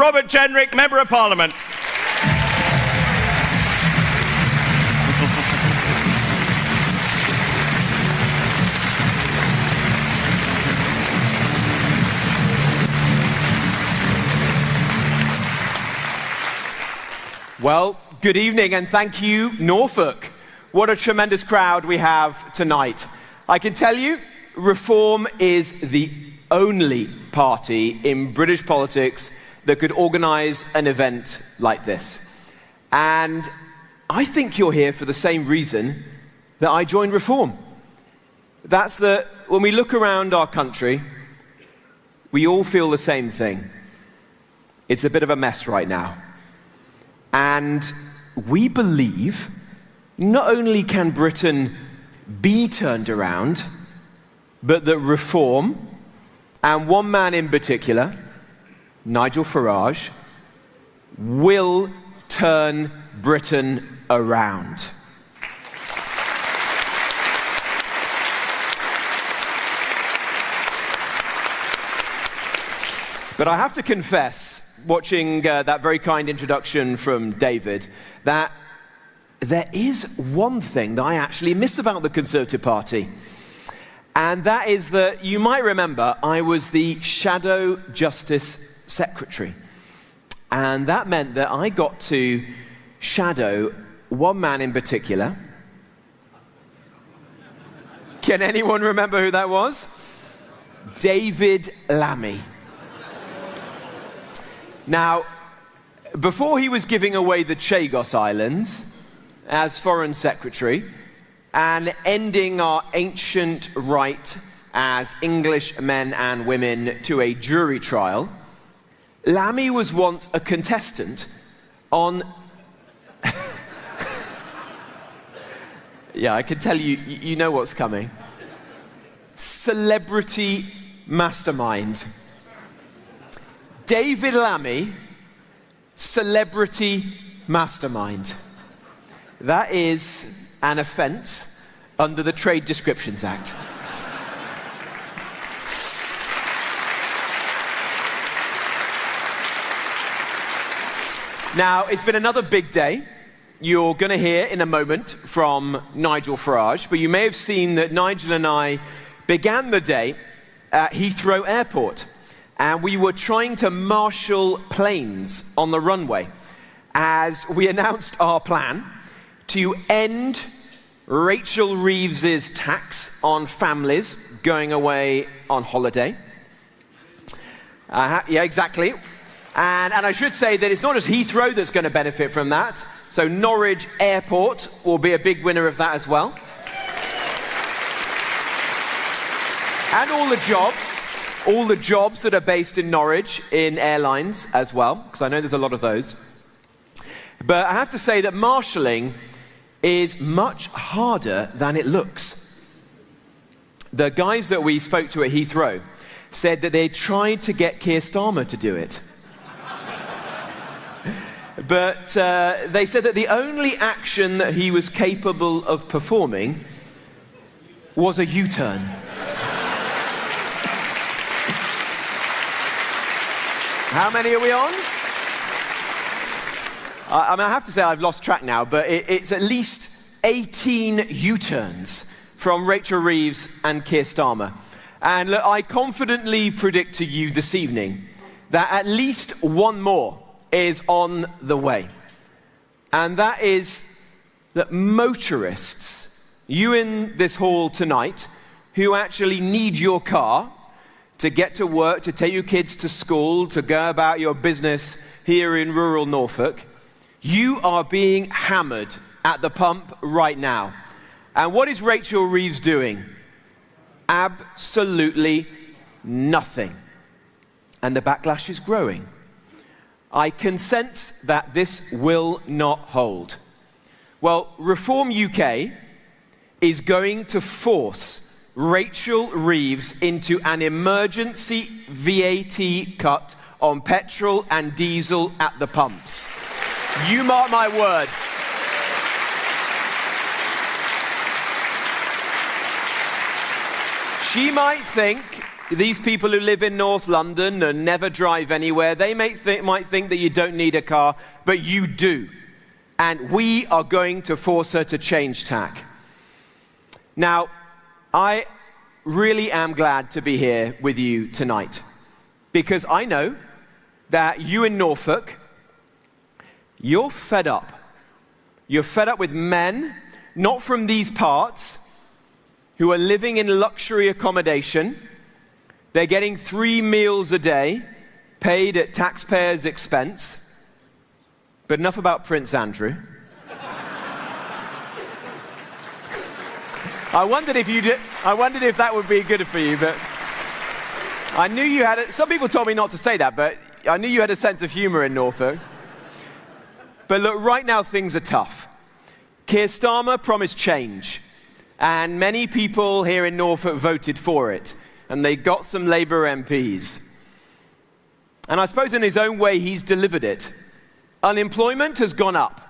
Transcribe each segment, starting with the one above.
Robert Jenrick, Member of Parliament. Well, good evening and thank you, Norfolk. What a tremendous crowd we have tonight. I can tell you, Reform is the only party in British politics that could organise an event like this. And I think you're here for the same reason that I joined Reform. That's that when we look around our country, we all feel the same thing. It's a bit of a mess right now. And we believe not only can Britain be turned around, but that Reform, and one man in particular, Nigel Farage, will turn Britain around. But I have to confess, watching that very kind introduction from David, that there is one thing that I actually miss about the Conservative Party. And that is that you might remember I was the Shadow Justice Secretary. And that meant that I got to shadow one man in particular. Can anyone remember who that was? David Lammy. Now, before he was giving away the Chagos Islands as Foreign Secretary and ending our ancient right as English men and women to a jury trial, Lammy was once a contestant on... Yeah, I can tell you, you know what's coming. Celebrity Mastermind. David Lammy, Celebrity Mastermind. That is an offence under the Trade Descriptions Act. Now, it's been another big day. You're going to hear in a moment from Nigel Farage, but you may have seen that Nigel and I began the day at Heathrow Airport. And we were trying to marshal planes on the runway as we announced our plan to end Rachel Reeves's tax on families going away on holiday. Yeah, exactly. And I should say that it's not just Heathrow that's going to benefit from that. So Norwich Airport will be a big winner of that as well. And all the jobs that are based in Norwich in airlines as well, because I know there's a lot of those. But I have to say that marshalling is much harder than it looks. The guys that we spoke to at Heathrow said that they tried to get Keir Starmer to do it. But they said that the only action that he was capable of performing was a U-turn. How many are we on? I have to say I've lost track now, but it's at least 18 U-turns from Rachel Reeves and Keir Starmer. And look, I confidently predict to you this evening that at least one more is on the way. And that is that motorists, you in this hall tonight, who actually need your car to get to work, to take your kids to school, to go about your business here in rural Norfolk, you are being hammered at the pump right now. And what is Rachel Reeves doing? Absolutely nothing. And the backlash is growing. I can sense that this will not hold. Well, Reform UK is going to force Rachel Reeves into an emergency VAT cut on petrol and diesel at the pumps. You mark my words. She might think these people who live in North London and never drive anywhere, they might think that you don't need a car, but you do. And we are going to force her to change tack. Now, I really am glad to be here with you tonight, because I know that you in Norfolk, you're fed up. You're fed up with men, not from these parts, who are living in luxury accommodation. They're getting 3 meals a day, paid at taxpayers' expense. But enough about Prince Andrew. I wondered if that would be good for you, but I knew you had it. Some people told me not to say that, but I knew you had a sense of humor in Norfolk. But look, right now things are tough. Keir Starmer promised change, and many people here in Norfolk voted for it, and they got some Labour MPs. And I suppose in his own way, he's delivered it. Unemployment has gone up.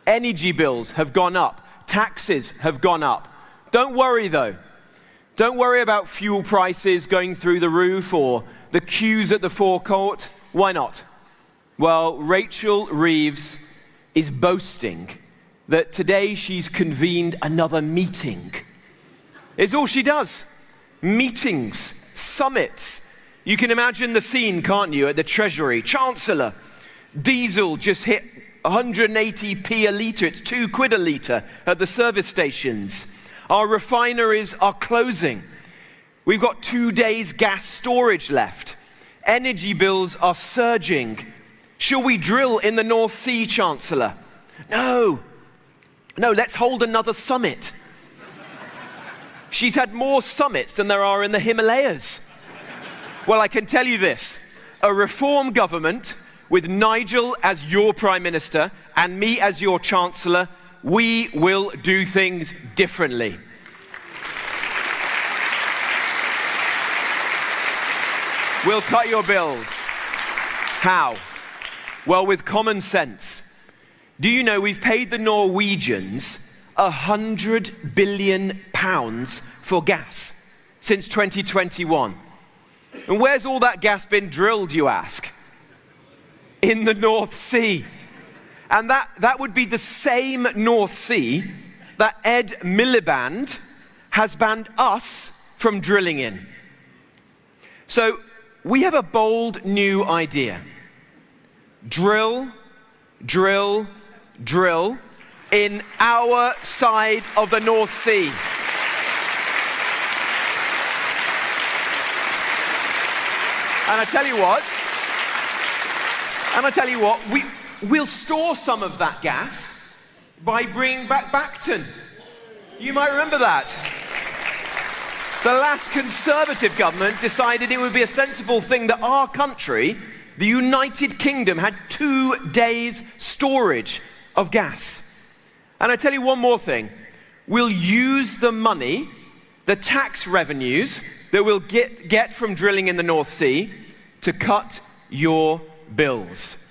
Energy bills have gone up. Taxes have gone up. Don't worry, though. Don't worry about fuel prices going through the roof or the queues at the forecourt. Why not? Well, Rachel Reeves is boasting that today she's convened another meeting. It's all she does. Meetings, summits. You can imagine the scene, can't you, at the Treasury. Chancellor, diesel just hit 180p a litre. It's £2 a litre at the service stations. Our refineries are closing. We've got 2 days gas storage left. Energy bills are surging. Shall we drill in the North Sea, Chancellor? No, let's hold another summit. She's had more summits than there are in the Himalayas. Well, I can tell you this, a reform government with Nigel as your Prime Minister and me as your Chancellor, we will do things differently. We'll cut your bills. How? Well, with common sense. Do you know we've paid the Norwegians £100 billion for gas since 2021? And where's all that gas been drilled, you ask? In the North Sea. And that would be the same North Sea that Ed Miliband has banned us from drilling in. So we have a bold new idea. Drill, drill, drill in our side of the North Sea. And I tell you what, we'll store some of that gas by bringing back Bacton. You might remember that. The last Conservative government decided it would be a sensible thing that our country, the United Kingdom, had 2 days storage of gas. And I tell you one more thing. We'll use the money, the tax revenues that we'll get from drilling in the North Sea to cut your bills.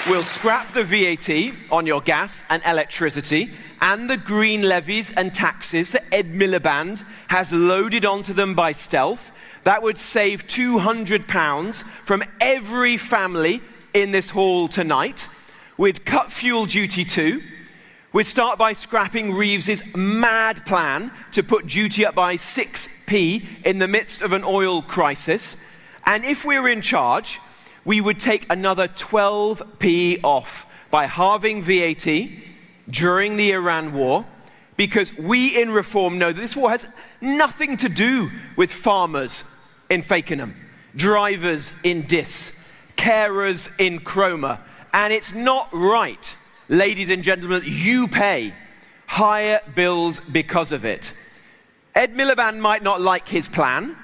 We'll scrap the VAT on your gas and electricity and the green levies and taxes that Ed Miliband has loaded onto them by stealth. That would save £200 from every family in this hall tonight. We'd cut fuel duty too. We'd start by scrapping Reeves's mad plan to put duty up by 6p in the midst of an oil crisis. And if we were in charge, we would take another 12p off by halving VAT during the Iran war, because we in Reform know that this war has nothing to do with farmers in Fakenham, drivers in Diss, carers in Cromer, and it's not right, ladies and gentlemen, that you pay higher bills because of it. Ed Miliband might not like his plan.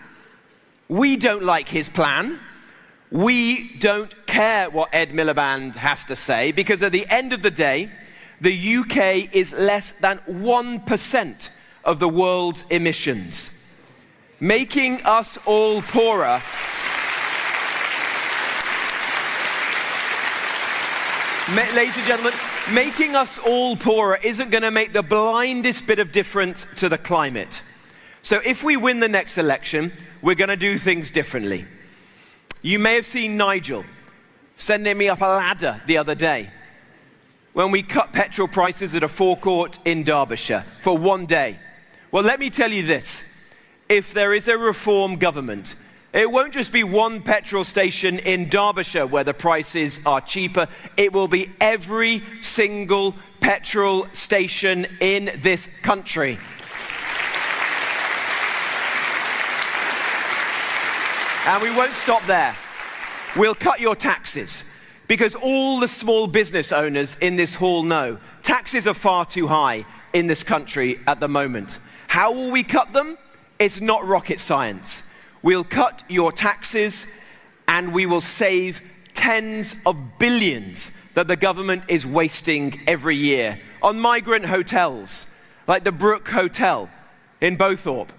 We don't like his plan. We don't care what Ed Miliband has to say, because at the end of the day, the UK is less than 1% of the world's emissions, making us all poorer. Ladies and gentlemen, Making us all poorer isn't going to make the blindest bit of difference to the climate. So if we win the next election, we're going to do things differently. You may have seen Nigel sending me up a ladder the other day when we cut petrol prices at a forecourt in Derbyshire for one day. Well, let me tell you this. If there is a reform government, it won't just be one petrol station in Derbyshire where the prices are cheaper. It will be every single petrol station in this country. And we won't stop there. We'll cut your taxes, because all the small business owners in this hall know taxes are far too high in this country at the moment. How will we cut them? It's not rocket science. We'll cut your taxes and we will save tens of billions that the government is wasting every year on migrant hotels, like the Brook Hotel in Bowthorpe.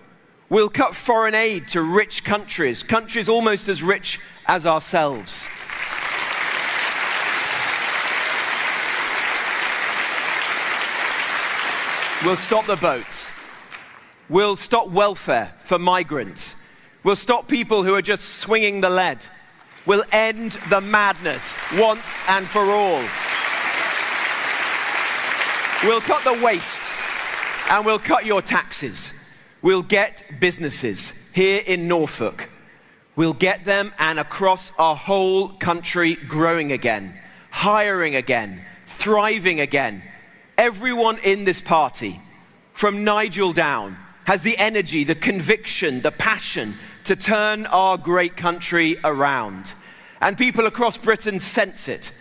We'll cut foreign aid to rich countries almost as rich as ourselves. We'll stop the boats. We'll stop welfare for migrants. We'll stop people who are just swinging the lead. We'll end the madness once and for all. We'll cut the waste and we'll cut your taxes. We'll get businesses here in Norfolk. We'll get them and across our whole country growing again, hiring again, thriving again. Everyone in this party, from Nigel down, has the energy, the conviction, the passion to turn our great country around. And people across Britain sense it.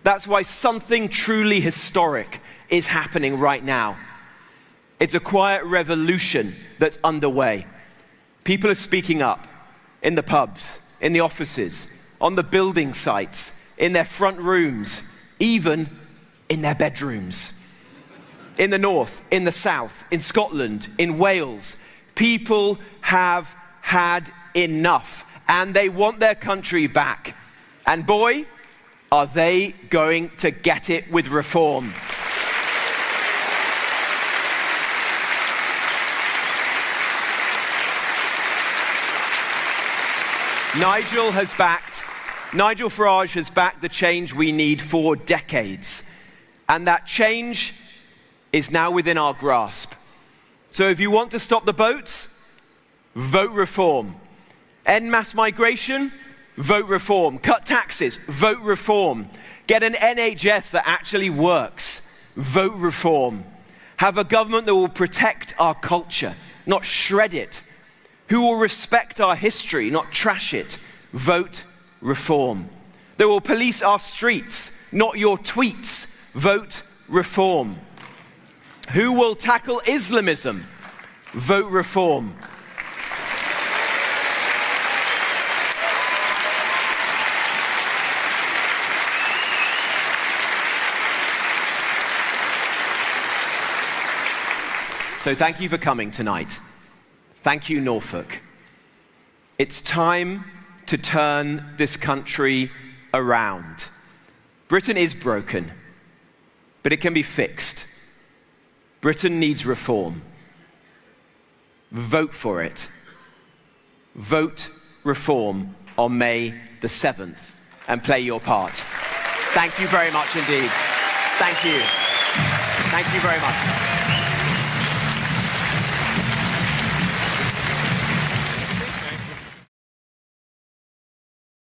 That's why something truly historic is happening right now. It's a quiet revolution that's underway. People are speaking up in the pubs, in the offices, on the building sites, in their front rooms, even in their bedrooms. In the north, in the south, in Scotland, in Wales, people have had enough and they want their country back. And boy, are they going to get it with reform. Nigel Farage has backed the change we need for decades. And that change is now within our grasp. So if you want to stop the boats, vote reform. End mass migration, vote reform. Cut taxes, vote reform. Get an NHS that actually works, vote reform. Have a government that will protect our culture, not shred it. Who will respect our history, not trash it, vote reform. That will police our streets, not your tweets, vote reform. Who will tackle Islamism? Vote reform. So thank you for coming tonight. Thank you, Norfolk. It's time to turn this country around. Britain is broken, but it can be fixed. Britain needs reform. Vote for it. Vote reform on May the 7th and play your part. Thank you very much indeed. Thank you. Thank you very much.